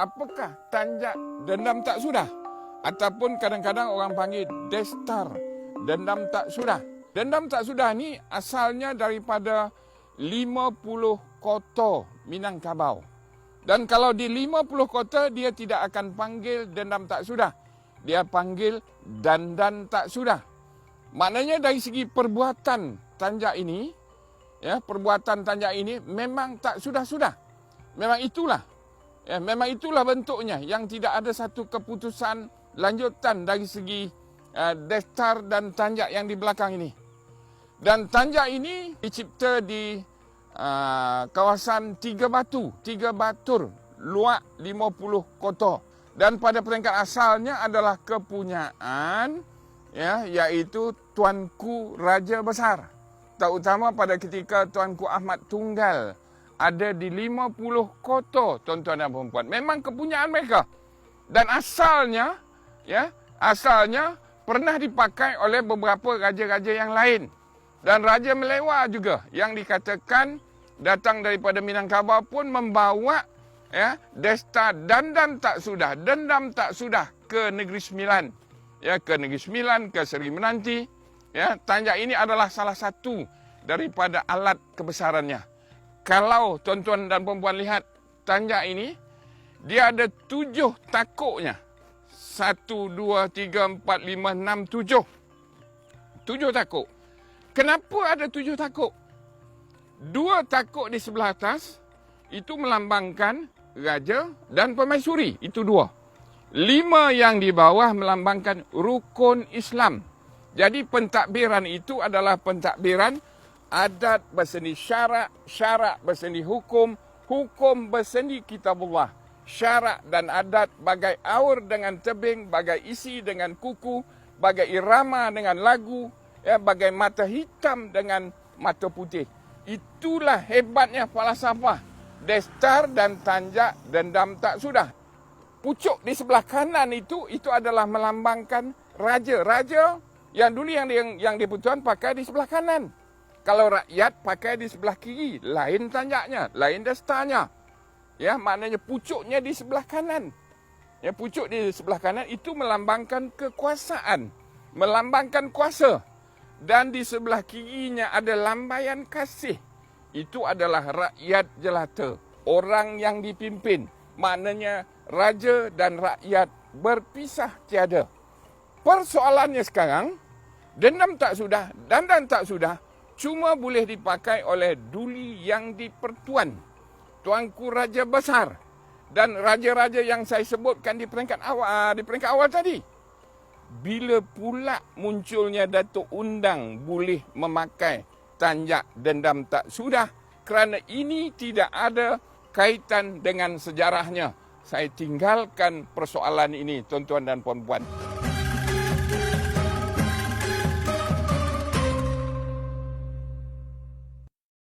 apakah tanjak dendam tak sudah? Ataupun kadang-kadang orang panggil destar, dendam tak sudah. Dendam tak sudah ni asalnya daripada 50 kota Minangkabau. Dan kalau di 50 kota, dia tidak akan panggil dendam tak sudah. Dia panggil dandan tak sudah. Maknanya dari segi perbuatan tanjak ini, perbuatan tanjak ini memang tak sudah-sudah. Memang itulah bentuknya yang tidak ada satu keputusan lanjutan dari segi destar dan tanjak yang di belakang ini. Dan tanjak ini dicipta di kawasan Tiga Batur, luak 50 kota. Dan pada peringkat asalnya adalah kepunyaan iaitu Tuanku Raja Besar. Terutama pada ketika Tuanku Ahmad Tunggal ada di 50 kota, tuan-tuan dan puan-puan. Memang kepunyaan mereka. Dan asalnya pernah dipakai oleh beberapa raja-raja yang lain. Dan Raja Melewar juga yang dikatakan datang daripada Minangkabau pun membawa desta dendam tak sudah ke Negeri Sembilan. Ke Negeri Sembilan, ke Seri Menanti. Tanjak ini adalah salah satu daripada alat kebesarannya. Kalau tuan-tuan dan puan-puan lihat tanjak ini, dia ada 7 takuknya. 1, 2, 3, 4, 5, 6, 7. 7 takuk. Kenapa ada 7 takuk? 2 takuk di sebelah atas, itu melambangkan raja dan permaisuri. Itu 2. 5 yang di bawah melambangkan rukun Islam. Jadi pentadbiran itu adalah pentadbiran adat bersendi syarak, syarak bersendi hukum, hukum bersendi kitabullah. Syarak dan adat bagai aur dengan tebing, bagai isi dengan kuku, bagai irama dengan lagu, bagai mata hitam dengan mata putih. Itulah hebatnya falsafah destar dan tanjak dendam tak sudah. Pucuk di sebelah kanan itu adalah melambangkan raja. Raja yang dulu yang di-Puan pakai di sebelah kanan. Kalau rakyat pakai di sebelah kiri, lain tanjaknya, lain destarnya. Maknanya pucuknya di sebelah kanan. Pucuk di sebelah kanan itu melambangkan kekuasaan, melambangkan kuasa. Dan di sebelah kirinya ada lambaian kasih. Itu adalah rakyat jelata, orang yang dipimpin. Maknanya raja dan rakyat berpisah tiada. Persoalannya sekarang, dendam tak sudah, dandan tak sudah, cuma boleh dipakai oleh duli yang di-Pertuan, Tuanku Raja Besar, dan raja-raja yang saya sebutkan di peringkat awal tadi. Bila pula munculnya Datuk Undang boleh memakai tanjak dendam tak sudah, kerana ini tidak ada kaitan dengan sejarahnya. Saya tinggalkan persoalan ini, tuan-tuan dan puan-puan.